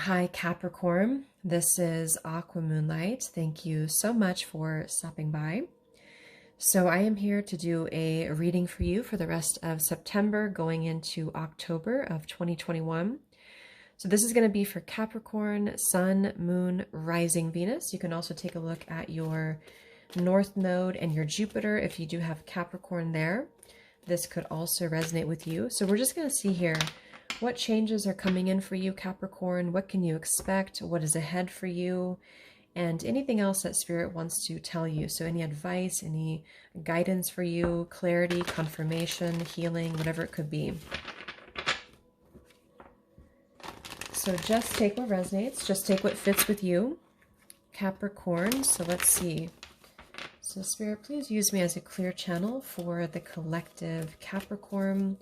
Hi, Capricorn. This is Aqua Moonlight. Thank you so much for stopping by. So I am here to do a reading for you for the rest of September going into October of 2021. So this is going to be for Capricorn, Sun, Moon, Rising Venus. You can also take a look at your North Node and your Jupiter if you do have Capricorn there. This could also resonate with you. So we're just going to see here what changes are coming in for you, Capricorn. What can you expect? What is ahead for you? And anything else that Spirit wants to tell you. So any advice, any guidance for you, clarity, confirmation, healing, whatever it could be. So just take what resonates. Just take what fits with you, Capricorn. So let's see. So Spirit, please use me as a clear channel for the collective Capricorn,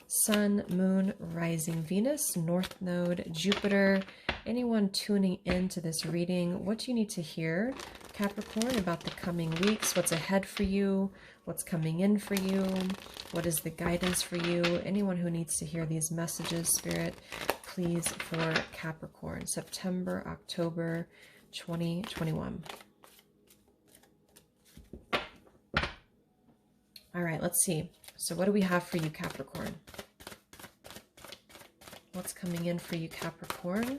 Sun, Moon, Rising Venus, North Node, Jupiter. Anyone tuning into this reading, what do you need to hear, Capricorn, about the coming weeks? What's ahead for you? What's coming in for you? What is the guidance for you? Anyone who needs to hear these messages, Spirit, please, for Capricorn, September, October 2021. All right, let's see. So what do we have for you, Capricorn? What's coming in for you, Capricorn?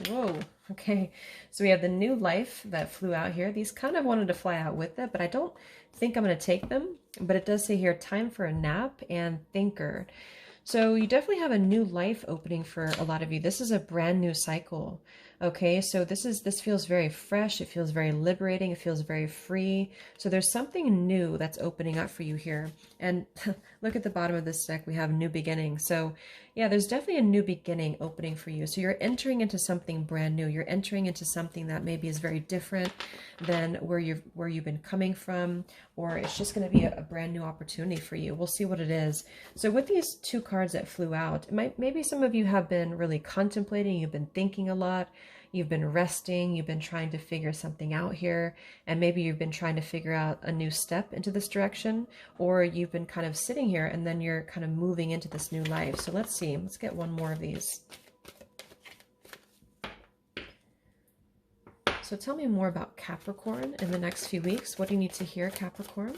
Whoa, okay. So we have the new life that flew out here. These kind of wanted to fly out with it, but I don't think I'm going to take them. But it does say here, time for a nap and thinker. So you definitely have a new life opening for a lot of you. This is a brand new cycle. Okay, so this feels very fresh. It feels very liberating. It feels very free. So there's something new that's opening up for you here. And look at the bottom of this deck. We have new beginning. So yeah, there's definitely a new beginning opening for you. So you're entering into something brand new. You're entering into something that maybe is very different than where you've been coming from, or it's just going to be a brand new opportunity for you. We'll see what it is. So with these two cards that flew out, maybe some of you have been really contemplating. You've been thinking a lot. You've been resting, you've been trying to figure something out here, and maybe you've been trying to figure out a new step into this direction, or you've been kind of sitting here and then you're kind of moving into this new life. So let's see, let's get one more of these. So tell me more about Capricorn in the next few weeks. What do you need to hear, Capricorn?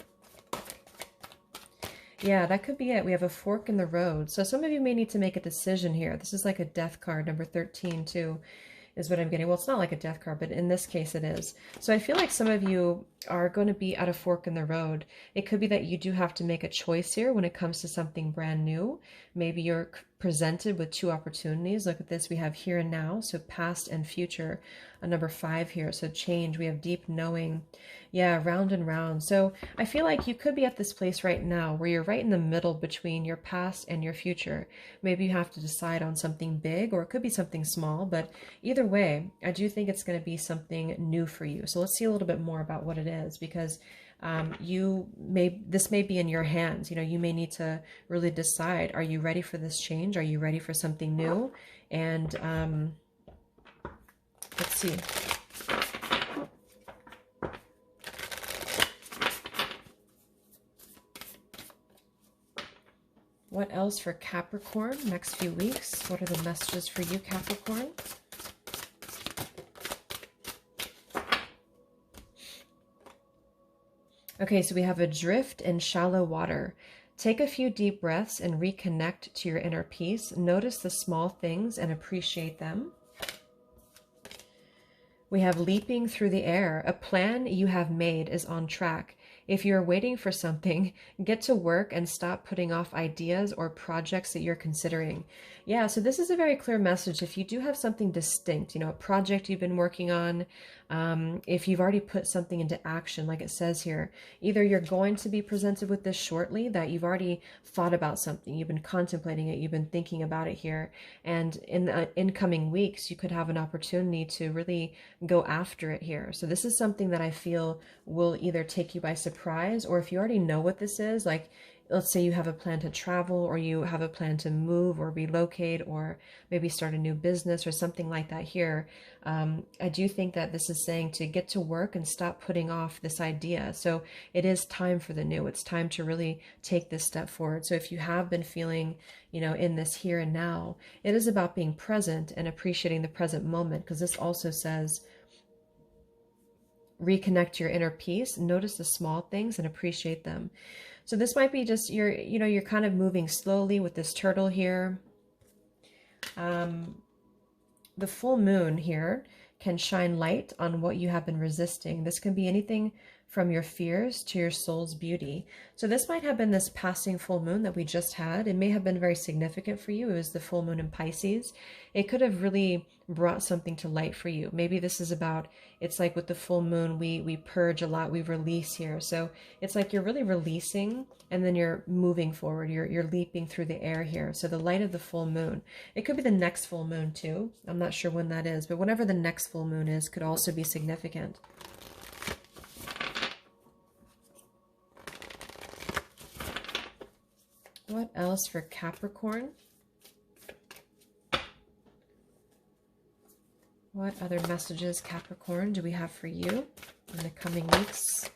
Yeah, that could be it. We have a fork in the road. So some of you may need to make a decision here. This is like a death card, number 13 too. Is what I'm getting. Well, it's not like a death card, but in this case it is. So I feel like some of you are going to be at a fork in the road. It could be that you do have to make a choice here when it comes to something brand new. Maybe you're presented with two opportunities. Look at this. We have here and now, so past and future. A number 5 here, so change. We have deep knowing. Yeah, round and round. So I feel like you could be at this place right now where you're right in the middle between your past and your future. Maybe you have to decide on something big, or it could be something small, but either way, I do think it's going to be something new for you. So let's see a little bit more about what it is, because this may be in your hands. You know, you may need to really decide, are you ready for this change? Are you ready for something new? And let's see. What else for Capricorn next few weeks? What are the messages for you, Capricorn? Okay, so we have adrift in shallow water. Take a few deep breaths and reconnect to your inner peace. Notice the small things and appreciate them. We have leaping through the air. A plan you have made is on track. If you're waiting for something, get to work and stop putting off ideas or projects that you're considering. Yeah, so this is a very clear message. If you do have something distinct, you know, a project you've been working on, if you've already put something into action, like it says here, either you're going to be presented with this shortly, that you've already thought about something, you've been contemplating it, you've been thinking about it here, and in the incoming weeks, you could have an opportunity to really go after it here. So this is something that I feel will either take you by surprise, or if you already know what this is, like let's say you have a plan to travel, or you have a plan to move or relocate, or maybe start a new business or something like that here. I do think that this is saying to get to work and stop putting off this idea. So it is time for the new. It's time to really take this step forward. So if you have been feeling, in this here and now, it is about being present and appreciating the present moment, because this also says reconnect to your inner peace, notice the small things and appreciate them. So this might be just you're kind of moving slowly with this turtle here. The full moon here can shine light on what you have been resisting. This can be anything from your fears to your soul's beauty. So this might have been this passing full moon that we just had. It may have been very significant for you. It was the full moon in Pisces. It could have really brought something to light for you. Maybe this is about, it's like with the full moon, we purge a lot, we release here. So it's like you're really releasing, and then you're moving forward. You're leaping through the air here. So the light of the full moon, it could be the next full moon too. I'm not sure when that is, but whenever the next full moon is, could also be significant. What else for Capricorn? What other messages, Capricorn, do we have for you in the coming weeks?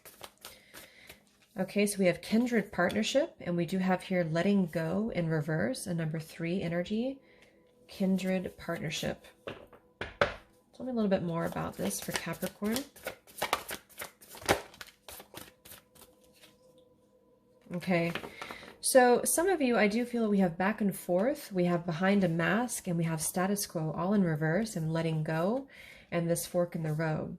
Okay, so we have Kindred partnership, and we do have here letting go in reverse, a number 3 energy. Kindred partnership. Tell me a little bit more about this for Capricorn. Okay. So some of you, I do feel we have back and forth, we have behind a mask, and we have status quo all in reverse, and letting go, and this fork in the road.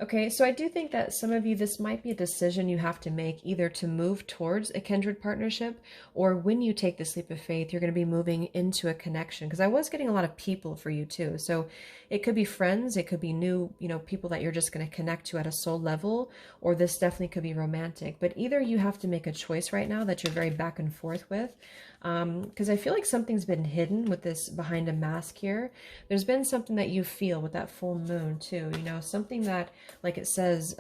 Okay, so I do think that some of you, this might be a decision you have to make, either to move towards a kindred partnership, or when you take this leap of faith, you're going to be moving into a connection. Because I was getting a lot of people for you too. So it could be friends, it could be new, people that you're just going to connect to at a soul level, or this definitely could be romantic. But either you have to make a choice right now that you're very back and forth with. Because I feel like something's been hidden with this behind a mask here. There's been something that you feel with that full moon too, something that, like it says,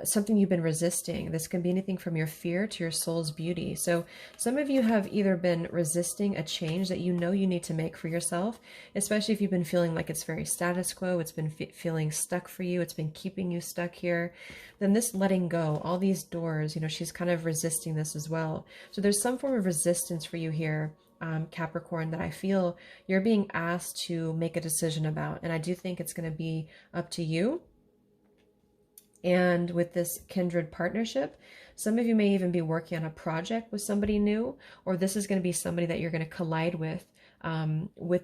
something you've been resisting. This can be anything from your fear to your soul's beauty. So some of you have either been resisting a change that you need to make for yourself, especially if you've been feeling like it's very status quo, it's been feeling stuck for you, it's been keeping you stuck here. Then this letting go, all these doors, she's kind of resisting this as well. So there's some form of resistance for you here, Capricorn, that I feel you're being asked to make a decision about. And I do think it's going to be up to you. And with this kindred partnership, some of you may even be working on a project with somebody new, or this is going to be somebody that you're going to collide with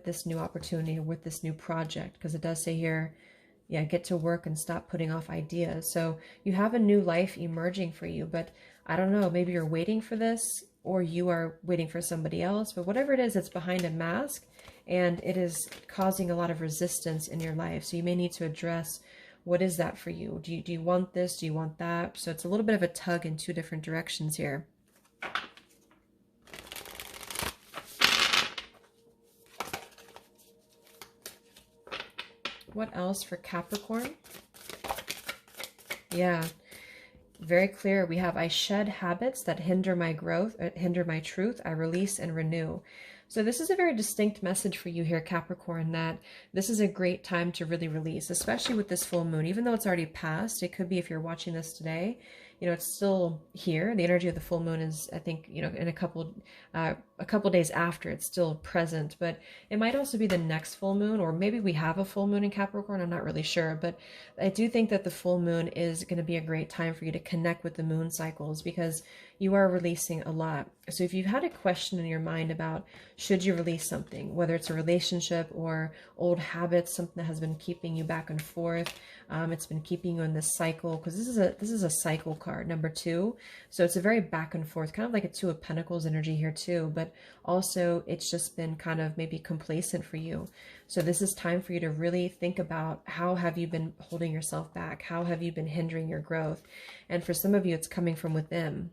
this new opportunity, with this new project, because it does say here, yeah, get to work and stop putting off ideas. So you have a new life emerging for you, but I don't know, maybe you're waiting for this, or you are waiting for somebody else, but whatever it is, it's behind a mask, and it is causing a lot of resistance in your life. So you may need to address, what is that for you? Do you want this? Do you want that? So it's a little bit of a tug in 2 different directions here. What else for Capricorn? Yeah, very clear. We have, I shed habits that hinder my growth, hinder my truth. I release and renew. So this is a very distinct message for you here, Capricorn, that this is a great time to really release, especially with this full moon. Even though it's already passed, it could be, if you're watching this today, it's still here. The energy of the full moon is, I think, in a couple days after, it's still present. But it might also be the next full moon, or maybe we have a full moon in Capricorn. I'm not really sure, but I do think that the full moon is going to be a great time for you to connect with the moon cycles, because you are releasing a lot. So if you've had a question in your mind about, should you release something, whether it's a relationship or old habits, something that has been keeping you back and forth, it's been keeping you in this cycle, because this is a cycle card, number 2. So it's a very back and forth, kind of like a 2 of Pentacles energy here too, but also it's just been kind of maybe complacent for you. So this is time for you to really think about, how have you been holding yourself back? How have you been hindering your growth? And for some of you, it's coming from within.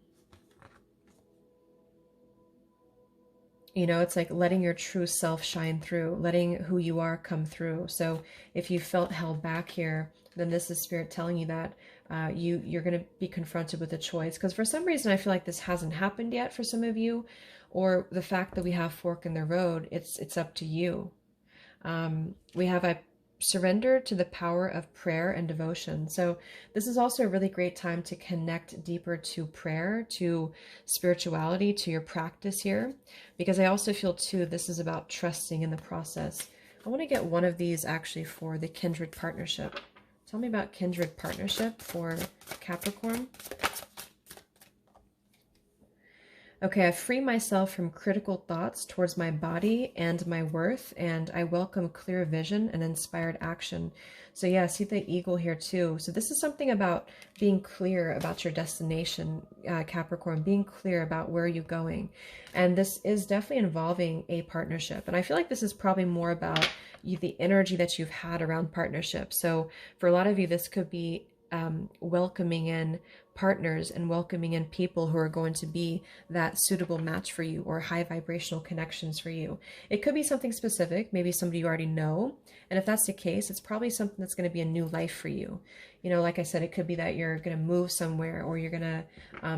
It's like letting your true self shine through, letting who you are come through. So if you felt held back here, then this is Spirit telling you that you're going to be confronted with a choice, because for some reason I feel like this hasn't happened yet for some of you, or the fact that we have fork in the road, it's up to you. We have I surrender to the power of prayer and devotion. So this is also a really great time to connect deeper to prayer, to spirituality, to your practice here, because I also feel too this is about trusting in the process. I want to get one of these actually for the Kindred partnership. Tell me about Kindred partnership for Capricorn. Okay, I free myself from critical thoughts towards my body and my worth, and I welcome clear vision and inspired action. So yeah, see the eagle here too. So this is something about being clear about your destination, Capricorn, being clear about where you're going. And this is definitely involving a partnership. And I feel like this is probably more about the energy that you've had around partnerships. So for a lot of you, this could be welcoming in partners and welcoming in people who are going to be that suitable match for you, or high vibrational connections for you. It could be something specific, maybe somebody you already know. And if that's the case, it's probably something that's going to be a new life for you. You know, like I said, it could be that you're going to move somewhere, or you're going to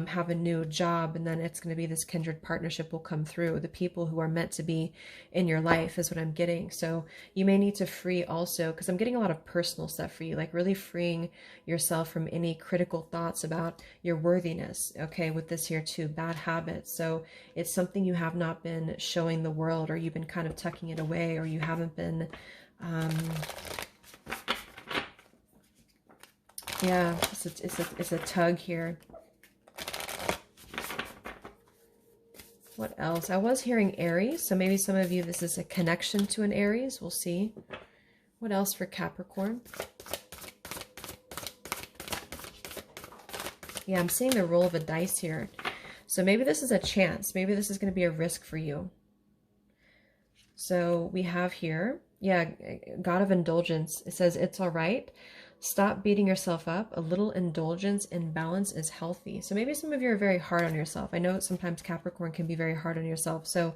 have a new job, and then it's going to be this kindred partnership will come through. The people who are meant to be in your life is what I'm getting. So you may need to free also, because I'm getting a lot of personal stuff for you, like really freeing yourself from any critical thoughts about your worthiness. Okay, with this here too, bad habits. So it's something you have not been showing the world, or you've been kind of tucking it away, or you haven't been yeah, it's a tug here. What else? I was hearing Aries, so maybe some of you, this is a connection to an Aries. We'll see. What else for Capricorn? Yeah, I'm seeing the roll of a dice here. So maybe this is a chance. Maybe this is going to be a risk for you. So we have here, yeah, God of Indulgence. It says, it's all right. Stop beating yourself up. A little indulgence and balance is healthy. So maybe some of you are very hard on yourself. I know sometimes Capricorn can be very hard on yourself. So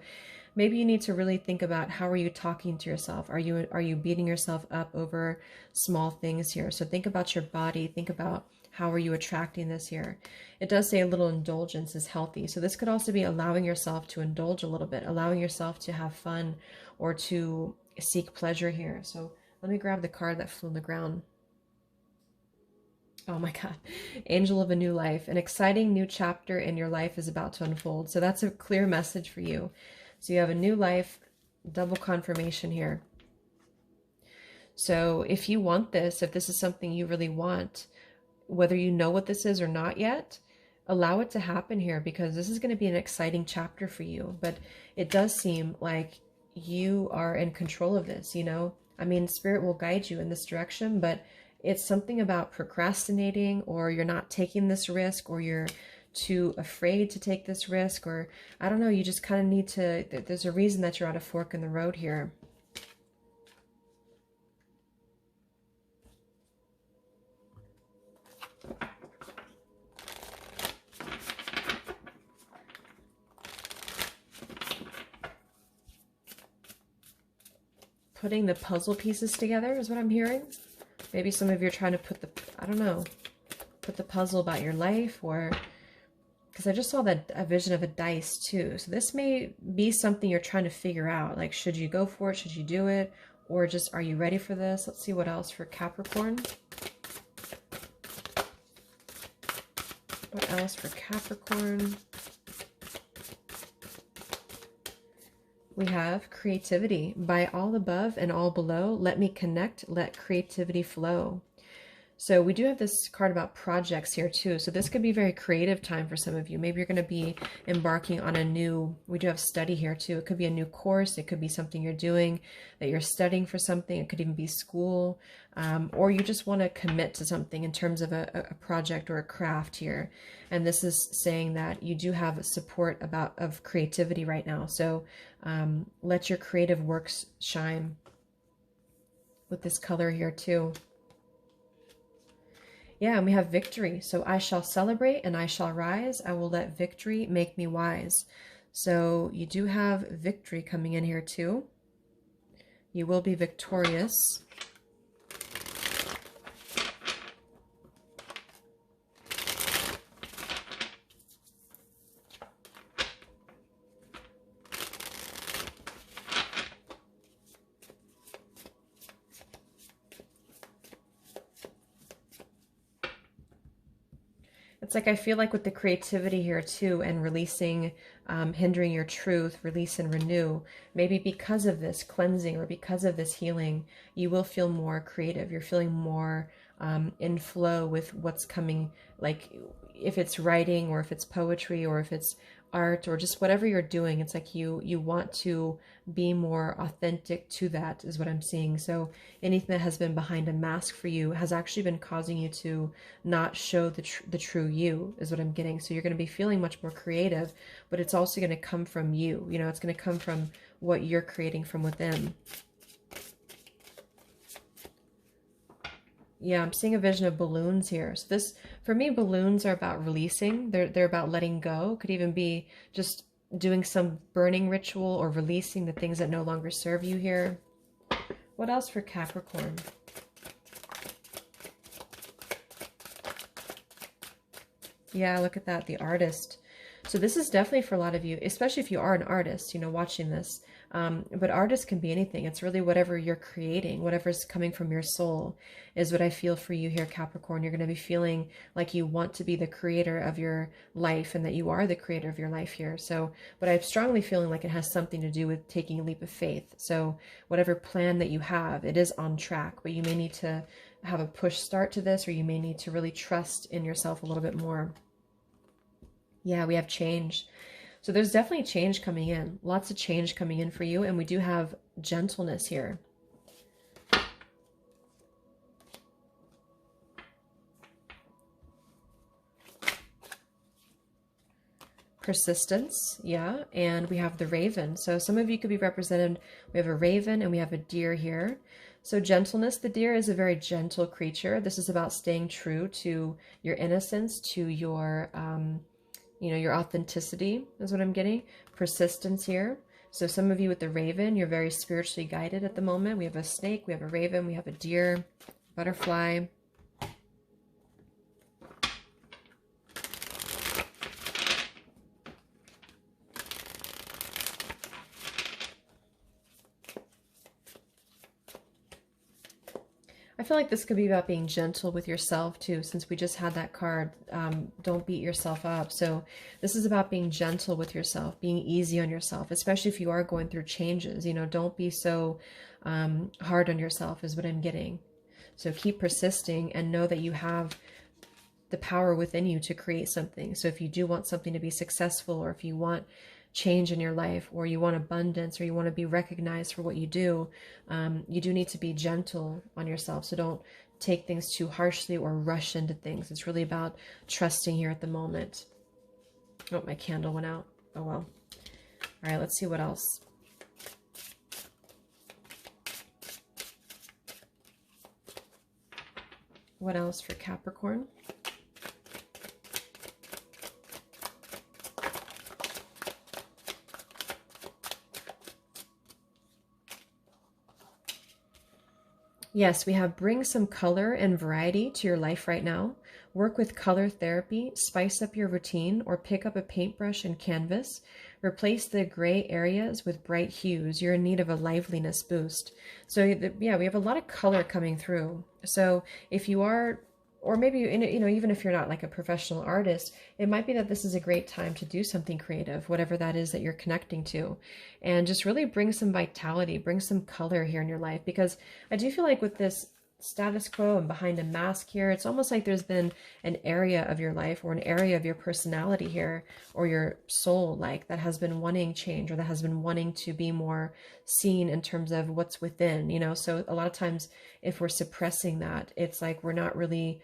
maybe you need to really think about, how are you talking to yourself? Are you beating yourself up over small things here? So think about your body. Think about, how are you attracting this here? It does say a little indulgence is healthy. So this could also be allowing yourself to indulge a little bit, allowing yourself to have fun, or to seek pleasure here. So let me grab the card that flew on the ground. Oh my God. Angel of a new life. An exciting new chapter in your life is about to unfold. So that's a clear message for you. So you have a new life, double confirmation here. So if you want this, if this is something you really want, whether you know what this is or not yet, allow it to happen here, because this is going to be an exciting chapter for you. But it does seem like you are in control of this, you know? I mean, Spirit will guide you in this direction, but it's something about procrastinating, or you're not taking this risk, or you're too afraid to take this risk, or I don't know, you just kind of need to, there's a reason that you're at a fork in the road here. Putting the puzzle pieces together is what I'm hearing. Maybe some of you are trying to put the, I don't know, put the puzzle about your life, or, because I just saw that a vision of a dice too. So this may be something you're trying to figure out. Like, should you go for it? Should you do it? Or just, are you ready for this? Let's see what else for Capricorn. What else for Capricorn? We have creativity. By all above and all below, let me connect, let creativity flow. So we do have this card about projects here too. So this could be a very creative time for some of you. Maybe you're going to be embarking on a new, we do have study here too. It could be a new course. It could be something you're doing, that you're studying for something. It could even be school, or you just want to commit to something in terms of a project or a craft here. And this is saying that you do have support of creativity right now. So let your creative works shine with this color here too. Yeah, and we have victory. So I shall celebrate and I shall rise. I will let victory make me wise. So you do have victory coming in here too. You will be victorious. It's like I feel like with the creativity here too, and releasing, hindering your truth, release and renew, maybe because of this cleansing or because of this healing, you will feel more creative. You're feeling more in flow with what's coming, like if it's writing or if it's poetry or if it's art or just whatever you're doing. It's like you want to be more authentic to that, is what I'm seeing. So anything that has been behind a mask for you has actually been causing you to not show the true you, is what I'm getting. So you're going to be feeling much more creative, but it's also going to come from you. You know, it's going to come from what you're creating from within. Yeah, I'm seeing a vision of balloons here. So this, for me, balloons are about releasing. They're about letting go. Could even be just doing some burning ritual or releasing the things that no longer serve you here. What else for Capricorn? Yeah, look at that, the artist. So this is definitely for a lot of you, especially if you are an artist, you know, watching this. But artist can be anything. It's really whatever you're creating, whatever's coming from your soul is what I feel for you here, Capricorn. You're going to be feeling like you want to be the creator of your life and that you are the creator of your life here. So, but I'm strongly feeling like it has something to do with taking a leap of faith. So whatever plan that you have, it is on track, but you may need to have a push start to this, or you may need to really trust in yourself a little bit more. Yeah, we have change. So there's definitely change coming in, lots of change coming in for you. And we do have gentleness here. Persistence, yeah. And we have the raven. So some of you could be represented. We have a raven and we have a deer here. So gentleness, the deer is a very gentle creature. This is about staying true to your innocence, to your you know, your authenticity is what I'm getting. Persistence here. So some of you with the raven, you're very spiritually guided at the moment. We have a snake, we have a raven, we have a deer, butterfly. I feel like this could be about being gentle with yourself too, since we just had that card, don't beat yourself up. So this is about being gentle with yourself, being easy on yourself, especially if you are going through changes. You know, don't be so hard on yourself is what I'm getting. So keep persisting and know that you have the power within you to create something. So if you do want something to be successful, or if you want change in your life, or you want abundance, or you want to be recognized for what you do need to be gentle on yourself. So don't take things too harshly or rush into things. It's really about trusting here at the moment. Oh, my candle went out. Oh well. All right, let's see what else. What else for Capricorn? Yes, we have bring some color and variety to your life right now. Work with color therapy, spice up your routine, or pick up a paintbrush and canvas. Replace the gray areas with bright hues. You're in need of a liveliness boost. So yeah, we have a lot of color coming through. So if you are, or maybe, you know, even if you're not like a professional artist, it might be that this is a great time to do something creative, whatever that is that you're connecting to, and just really bring some vitality, bring some color here in your life. Because I do feel like with this status quo and behind a mask here, it's almost like there's been an area of your life or an area of your personality here, or your soul, like that has been wanting change, or that has been wanting to be more seen in terms of what's within, you know. So a lot of times if we're suppressing that, it's like we're not really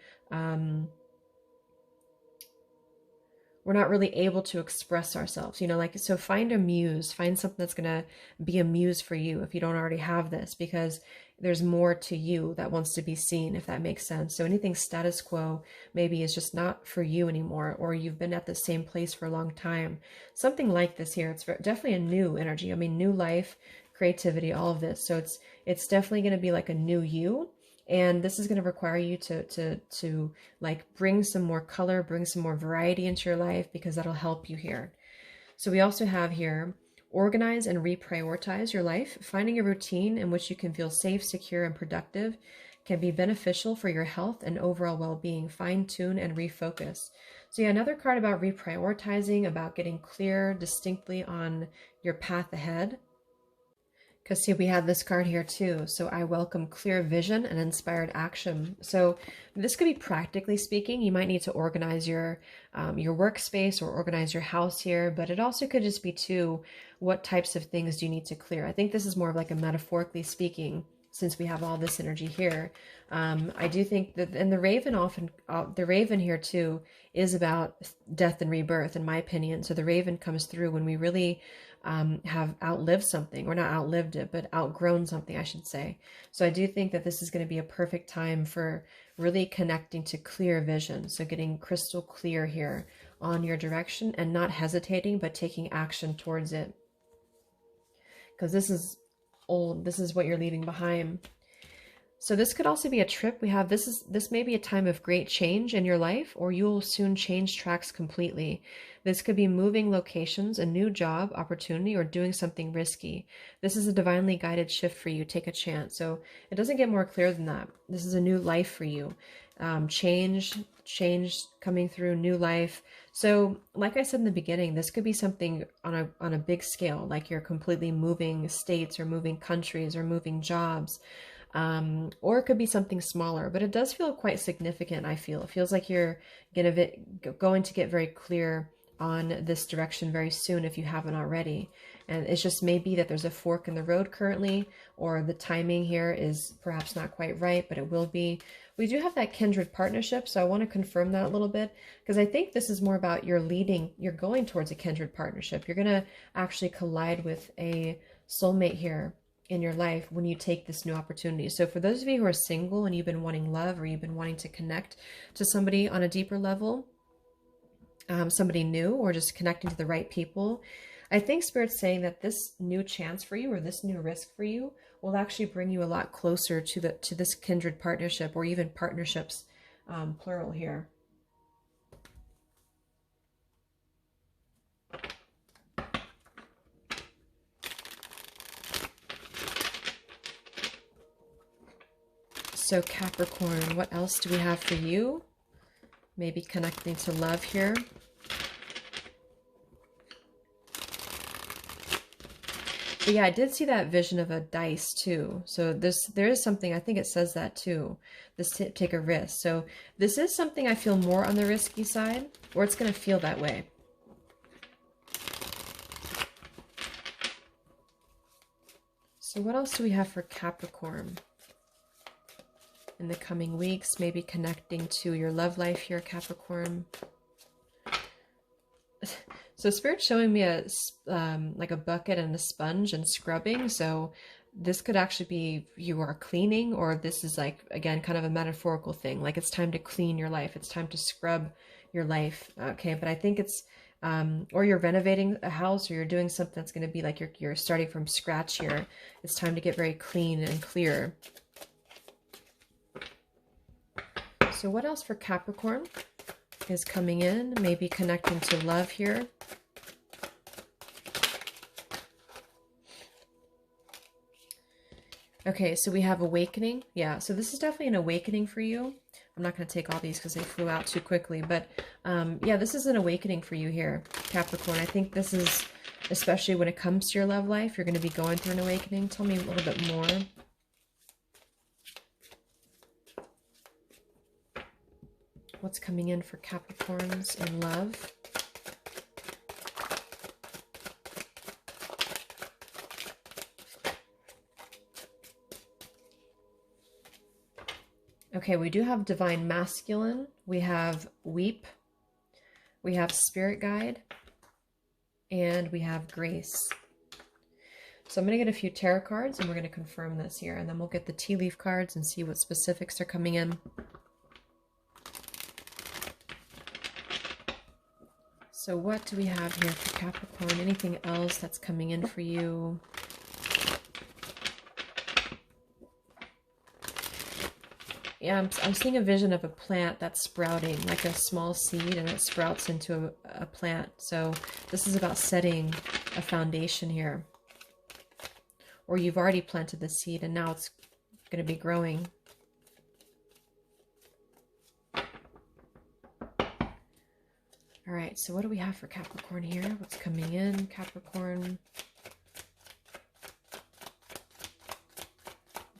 able to express ourselves, you know. Like, so find a muse, find something that's gonna be a muse for you if you don't already have this, because there's more to you that wants to be seen, if that makes sense. So anything status quo maybe is just not for you anymore, or you've been at the same place for a long time. Something like this here, it's definitely a new energy. I mean, new life, creativity, all of this. So it's definitely going to be like a new you. And this is going to require you to like bring some more color, bring some more variety into your life, because that'll help you here. So we also have here, organize and reprioritize your life. Finding a routine in which you can feel safe, secure, and productive can be beneficial for your health and overall well-being. Fine tune and refocus. So yeah, another card about reprioritizing, about getting clear distinctly on your path ahead. Because see, we have this card here too. So I welcome clear vision and inspired action. So this could be practically speaking. You might need to organize your workspace or organize your house here, but it also could just be too, what types of things do you need to clear? I think this is more of like a metaphorically speaking, since we have all this energy here. I do think that, and the raven often, the raven here too is about death and rebirth, in my opinion. So the raven comes through when we really have outlived something, or not outlived it, but outgrown something, I should say. So I do think that this is going to be a perfect time for really connecting to clear vision. So getting crystal clear here on your direction and not hesitating, but taking action towards it. Because this is old. This is what you're leaving behind. So this could also be a trip. We have this may be a time of great change in your life, or you'll soon change tracks completely. This could be moving locations, a new job opportunity, or doing something risky. This is a divinely guided shift for you. Take a chance. So it doesn't get more clear than that. This is a new life for you. Change coming through, new life. So like I said in the beginning, this could be something on a big scale, like you're completely moving states or moving countries or moving jobs. Or it could be something smaller, but it does feel quite significant. I feel it feels like you're going to get very clear on this direction very soon if you haven't already. And it's just maybe that there's a fork in the road currently, or the timing here is perhaps not quite right, but it will be. We do have that kindred partnership, so I want to confirm that a little bit, because I think this is more about you're going towards a kindred partnership. You're going to actually collide with a soulmate here in your life when you take this new opportunity. So for those of you who are single and you've been wanting love, or you've been wanting to connect to somebody on a deeper level, somebody new, or just connecting to the right people, I think Spirit's saying that this new chance for you, or this new risk for you, will actually bring you a lot closer to this kindred partnership, or even partnerships, plural here. So Capricorn, what else do we have for you? Maybe connecting to love here. But yeah, I did see that vision of a dice too. So there is something, I think it says that too. This take a risk. So this is something I feel more on the risky side, or it's going to feel that way. So what else do we have for Capricorn in the coming weeks? Maybe connecting to your love life here, Capricorn. So Spirit's showing me like a bucket and a sponge and scrubbing. So this could actually be you are cleaning, or this is like, again, kind of a metaphorical thing. Like it's time to clean your life. It's time to scrub your life. Okay, but I think it's, or you're renovating a house, or you're doing something that's going to be like you're starting from scratch here. It's time to get very clean and clear. So what else for Capricorn is coming in? Maybe connecting to love here. Okay, so we have awakening. Yeah, so this is definitely an awakening for you. I'm not going to take all these because they flew out too quickly. But yeah, this is an awakening for you here, Capricorn. I think this is, especially when it comes to your love life, you're going to be going through an awakening. Tell me a little bit more. What's coming in for Capricorns in love? Okay, we do have divine masculine, we have weep, we have spirit guide, and we have grace. So I'm going to get a few tarot cards and we're going to confirm this here, and then we'll get the tea leaf cards and see what specifics are coming in. So what do we have here for Capricorn? Anything else that's coming in for you? Yeah, I'm seeing a vision of a plant that's sprouting, like a small seed, and it sprouts into a plant. So this is about setting a foundation here. Or you've already planted the seed and now it's going to be growing. All right, so what do we have for Capricorn here? What's coming in, Capricorn?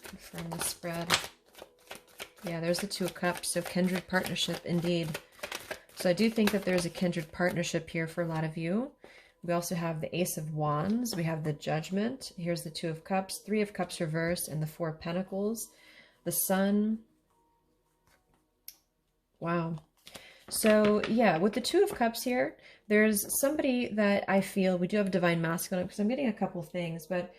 Confirm the spread. Yeah, there's the Two of Cups, so kindred partnership indeed. So I do think that there's a kindred partnership here for a lot of you. We also have the Ace of Wands. We have the Judgment. Here's the Two of Cups, Three of Cups reversed, and the Four of Pentacles. The Sun. Wow. So yeah, with the Two of Cups here, there's somebody that I feel, we do have Divine Masculine, because I'm getting a couple things, but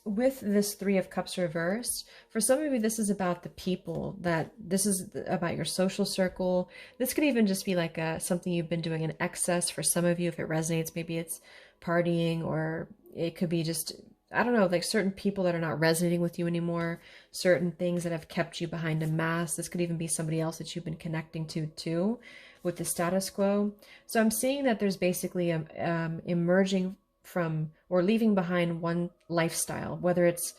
with this Three of Cups reversed, for some of you, this is about the people, that this is about your social circle. This could even just be like something you've been doing in excess for some of you, if it resonates. Maybe it's partying, or it could be just, I don't know, like certain people that are not resonating with you anymore, certain things that have kept you behind a mask. This could even be somebody else that you've been connecting to too, with the status quo. So I'm seeing that there's basically emerging from or leaving behind one lifestyle, whether it's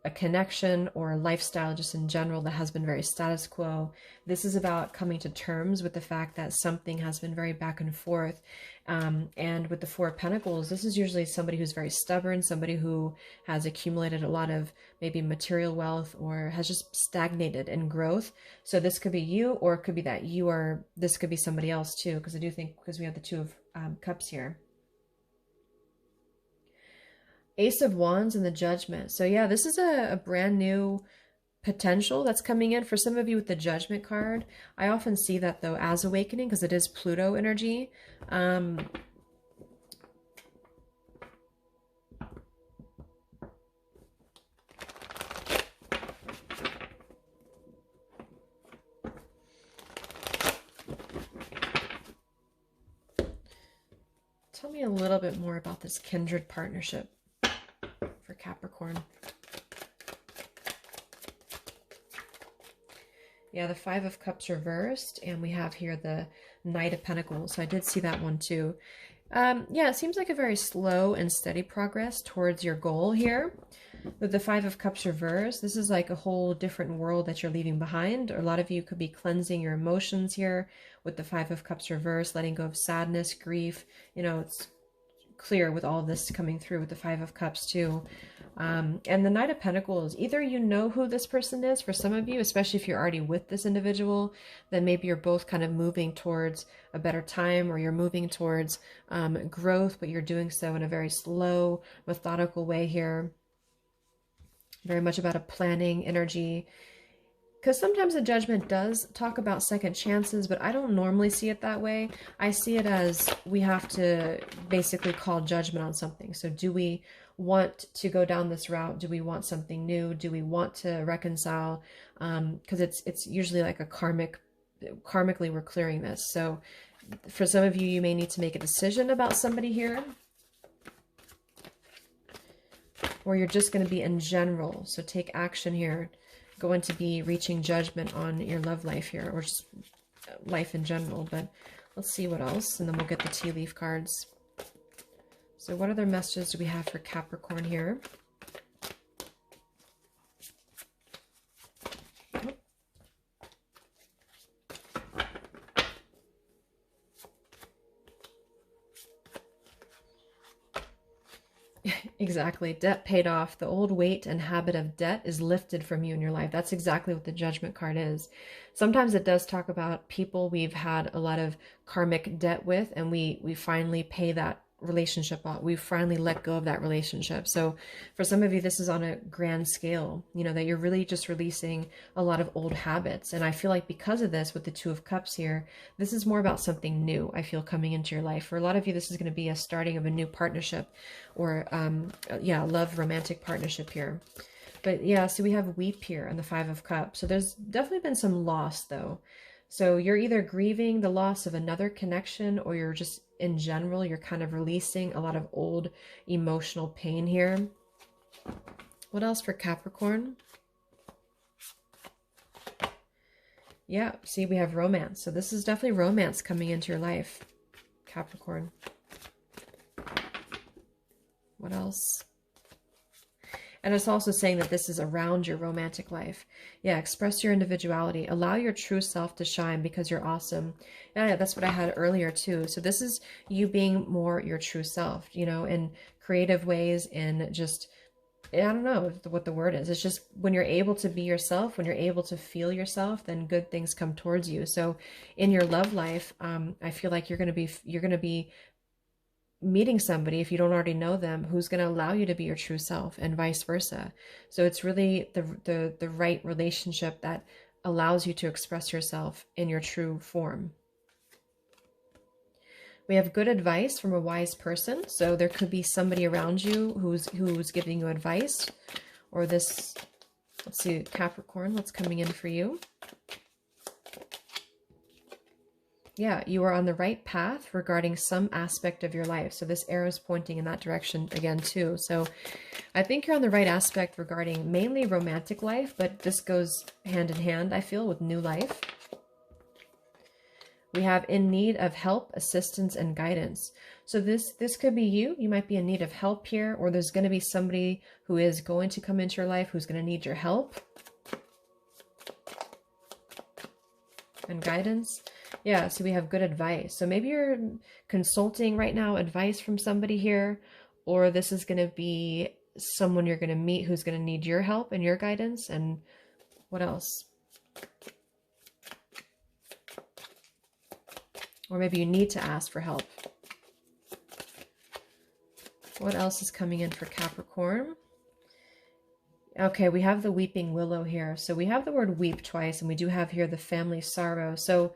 a connection or a lifestyle just in general that has been very status quo. This is about coming to terms with the fact that something has been very back and forth. And with the Four of Pentacles, this is usually somebody who's very stubborn, somebody who has accumulated a lot of maybe material wealth or has just stagnated in growth. So this could be you, or it could be that you are, this could be somebody else too, because I do think, because we have the Two of Cups here. Ace of Wands and the Judgment. So yeah, this is a brand new potential that's coming in for some of you with the Judgment card. I often see that though as awakening, because it is Pluto energy. Tell me a little bit more about this kindred partnership for Capricorn. Yeah, the Five of Cups reversed, and we have here the Knight of Pentacles. So I did see that one too. Yeah, it seems like a very slow and steady progress towards your goal here. With the Five of Cups reversed, this is like a whole different world that you're leaving behind. Or a lot of you could be cleansing your emotions here with the Five of Cups reversed, letting go of sadness, grief. You know, it's clear with all of this coming through with the Five of Cups too. And the Knight of Pentacles, either you know who this person is for some of you, especially if you're already with this individual, then maybe you're both kind of moving towards a better time, or you're moving towards growth, but you're doing so in a very slow, methodical way here. Very much about a planning energy. Because sometimes the Judgment does talk about second chances, but I don't normally see it that way. I see it as we have to basically call judgment on something. So do we want to go down this route? Do we want something new? Do we want to reconcile? Because it's usually like a karmically we're clearing this. So for some of you, you may need to make a decision about somebody here, or you're just going to be in general. So take action here. Going to be reaching judgment on your love life here, or just life in general. But let's see what else, and then we'll get the tea leaf cards. So what other messages do we have for Capricorn here? Exactly. Debt paid off. The old weight and habit of debt is lifted from you in your life. That's exactly what the Judgment card is. Sometimes it does talk about people we've had a lot of karmic debt with, and we finally pay that relationship off. We finally let go of that relationship. So for some of you, this is on a grand scale, you know, that you're really just releasing a lot of old habits. And I feel like because of this, with the Two of Cups here, this is more about something new, I feel, coming into your life. For a lot of you, this is going to be a starting of a new partnership, or yeah, love, romantic partnership here. But yeah, so we have Weep here and the Five of Cups. So there's definitely been some loss though. So you're either grieving the loss of another connection, or you're just in general, you're kind of releasing a lot of old emotional pain here. What else for Capricorn? Yeah, see, we have romance. So this is definitely romance coming into your life, Capricorn. What else? And it's also saying that this is around your romantic life. Yeah, express your individuality. Allow your true self to shine because you're awesome. Yeah, that's what I had earlier too. So this is you being more your true self, you know, in creative ways, in just, I don't know what the word is. It's just when you're able to be yourself, when you're able to feel yourself, then good things come towards you. So in your love life, I feel like you're gonna be meeting somebody, if you don't already know them, who's going to allow you to be your true self, and vice versa. So it's really the right relationship that allows you to express yourself in your true form. We have good advice from a wise person. So there could be somebody around you who's giving you advice, or this, let's see, Capricorn, what's coming in for you? Yeah, you are on the right path regarding some aspect of your life. So this arrow is pointing in that direction again too. So I think you're on the right aspect regarding mainly romantic life, but this goes hand in hand, I feel, with new life. We have in need of help, assistance, and guidance. So this could be you. You might be in need of help here, or there's going to be somebody who is going to come into your life who's going to need your help and guidance. Yeah, so we have good advice. So maybe you're consulting right now, advice from somebody here, or this is going to be someone you're going to meet who's going to need your help and your guidance. And what else? Or maybe you need to ask for help. What else is coming in for Capricorn? Okay, we have the weeping willow here. So we have the word weep twice, and we do have here the family sorrow. So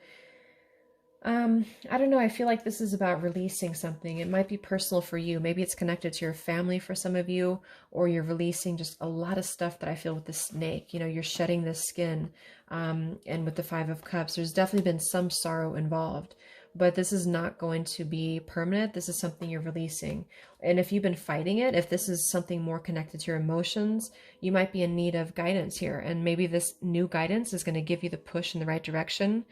I don't know. I feel like this is about releasing something. It might be personal for you. Maybe it's connected to your family for some of you, or you're releasing just a lot of stuff that I feel with the snake. You know, you're shedding this skin. And with the Five of Cups, there's definitely been some sorrow involved. But this is not going to be permanent. This is something you're releasing. And if you've been fighting it, if this is something more connected to your emotions, you might be in need of guidance here. And maybe this new guidance is going to give you the push in the right direction.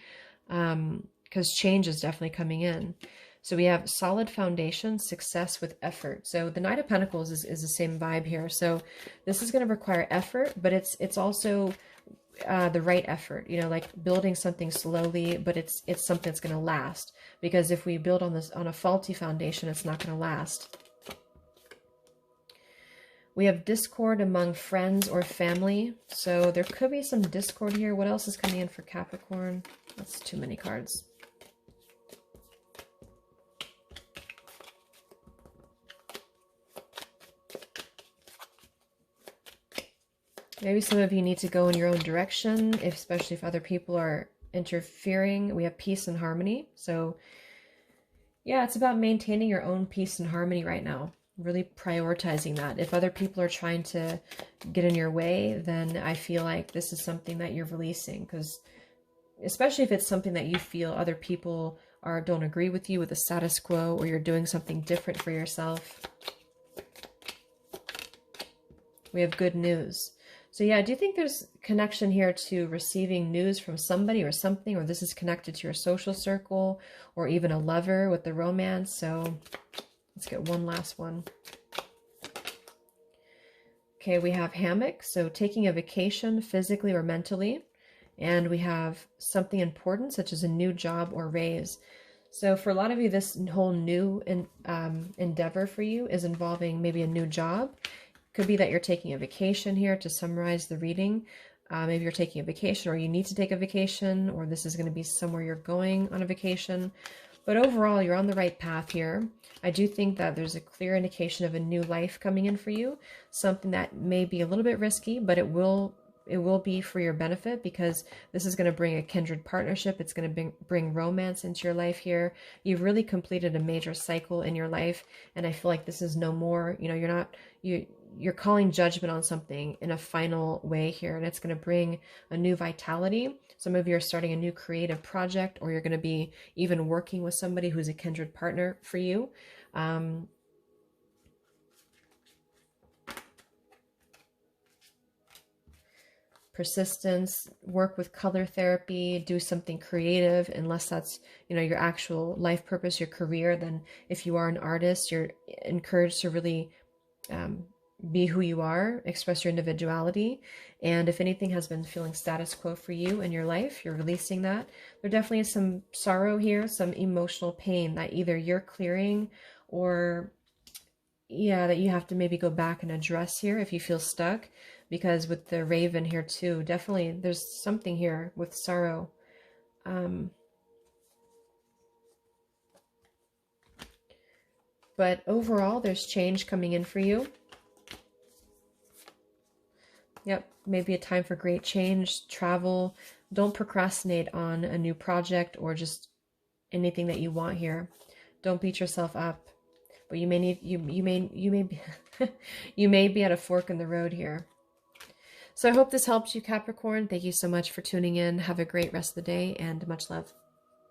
Because change is definitely coming in. So we have solid foundation, success with effort. So the Knight of Pentacles is the same vibe here. So this is going to require effort, but it's also the right effort, you know, like building something slowly, but it's something that's going to last. Because if we build on a faulty foundation, it's not going to last. We have discord among friends or family. So there could be some discord here. What else is coming in for Capricorn? That's too many cards. Maybe some of you need to go in your own direction, especially if other people are interfering. We have peace and harmony. So yeah, it's about maintaining your own peace and harmony right now. Really prioritizing that. If other people are trying to get in your way, then I feel like this is something that you're releasing. Because especially if it's something that you feel other people don't agree with you with the status quo, or you're doing something different for yourself. We have good news. So yeah, I do think there's connection here to receiving news from somebody or something, or this is connected to your social circle, or even a lover with the romance. So let's get one last one. Okay, we have hammock, so taking a vacation physically or mentally. And we have something important, such as a new job or raise. So for a lot of you, this whole new endeavor for you is involving maybe a new job. Could be that you're taking a vacation here, to summarize the reading. Maybe you're taking a vacation, or you need to take a vacation, or this is going to be somewhere you're going on a vacation. But overall, you're on the right path here. I do think that there's a clear indication of a new life coming in for you. Something that may be a little bit risky, but it will be for your benefit, because this is going to bring a kindred partnership. It's going to bring romance into your life here. You've really completed a major cycle in your life, and I feel like this is no more. You know, you're calling judgment on something in a final way here, and it's going to bring a new vitality. Some of you are starting a new creative project, or you're going to be even working with somebody who's a kindred partner for you. Persistence, work with color therapy, do something creative, unless that's, you know, your actual life purpose, your career. Then if you are an artist, you're encouraged to really be who you are, express your individuality. And if anything has been feeling status quo for you in your life, you're releasing that. There definitely is some sorrow here, some emotional pain that either you're clearing or, yeah, that you have to maybe go back and address here if you feel stuck. Because with the Raven here too, definitely there's something here with sorrow. But overall, there's change coming in for you. Yep, maybe a time for great change, travel. Don't procrastinate on a new project or just anything that you want here. Don't beat yourself up. But you may need you may be you may be at a fork in the road here. So I hope this helps you, Capricorn. Thank you so much for tuning in. Have a great rest of the day and much love.